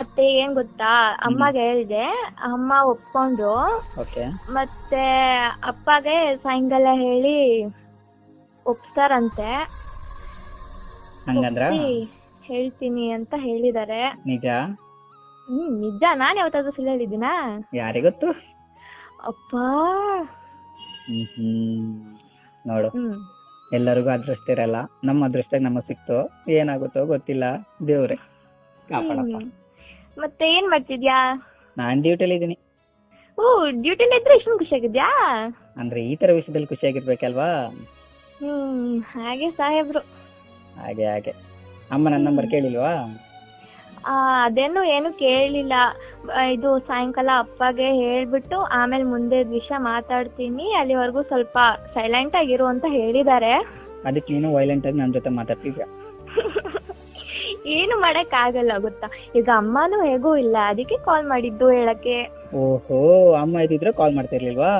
ಮತ್ತೆ ಏನ್ ಗೊತ್ತಾ, ಅಮ್ಮಗೆ ಹೇಳಿದೆ, ಅಮ್ಮ ಒಪ್ಕೊಂಡ್ರು. ಓಕೆ. ಮತ್ತೆ ಅಪ್ಪಗೆ ಸಾಯಂಕಾಲ ಹೇಳಿ ಒಪ್ಸ್ತಾರಂತೆ. ಹಂಗಂದ್ರ ಒಪ್ಸಿ ಹೇಳ್ತೀನಿ ಅಂತ ಹೇಳಿದಾರೆ. ನಿಜ? ನಿಜ. ನಾನ್ ಯಾವತ್ತಾದ್ರೂ ಸುಳ್ಳು ಹೇಳಿದ್ದೀನಾ? ಯಾರಿಗೊತ್ತು. ಅಪ್ಪ. ನೋಡು, ಎಲ್ಲರಿಗೂ ಅದೃಷ್ಟ ಇರಲ್ಲ. ನಮ್ಮ ಅದೃಷ್ಟ ನಮಗ್ ಸಿಕ್ತು. ಏನಾಗುತ್ತೋ ಗೊತ್ತಿಲ್ಲ, ದೇವ್ರೆ ಕಾಪಾಡಪ್ಪ. ಮತ್ತೆ ಏನ್ ಮಾಡ್ತಿದ್ಯಾ? ನಾನ್ ಡ್ಯೂಟಿಲಿ ಇದೀನಿ. ಡ್ಯೂಟಿಲಿ ಇದ್ರೆ ಇಷ್ಟೊಂದು ಖುಷಿಯಾಗಿದ್ಯಾ? ಅಂದ್ರೆ ಈ ತರ ವಿಷಯದಲ್ಲಿ ಖುಷಿಯಾಗಿರ್ಬೇಕಲ್ವಾ? ಹಾಗೆ ಸಾಹೇಬ್ರು. ಹಾಗೆ ಅಮ್ಮ ನನ್ನ ನಂಬರ್ ಕೇಳಿಲ್ವಾ? ಅದೇನು ಏನು ಕೇಳಿಲ್ಲ. ಇದು ಸಾಯಂಕಾಲ ಅಪ್ಪಗೆ ಹೇಳ್ಬಿಟ್ಟು ಆಮೇಲೆ ಮುಂದೆ ವಿಷಯ ಮಾತಾಡ್ತೀನಿ, ಅಲ್ಲಿವರೆಗೂ ಸ್ವಲ್ಪ ಸೈಲೆಂಟ್ ಆಗಿರು ಅಂತ ಹೇಳಿದ್ದಾರೆ. ಅದಕ್ಕೆ ನೀನು ವೈಲೆಂಟ್ ಆಗಿ ನನ್ನ ಜೊತೆ ಮಾತಾಡ್ತಿದ್ಯಾ? ಏನು ಮಾಡಕ್ ಆಗಲ್ಲ ಗೊತ್ತಾ, ಈಗ ಅಮ್ಮನೂ ಹೇಗೂ ಇಲ್ಲ, ಅದಕ್ಕೆ ಕಾಲ್ ಮಾಡಿದ್ದು ಹೇಳಕ್ಕೆ. ಓಹೋ, ಅಮ್ಮ ಇದ್ದಿದ್ರೆ ಕಾಲ್ ಮಾಡ್ತಿರ್ಲಿಲ್ವಾ?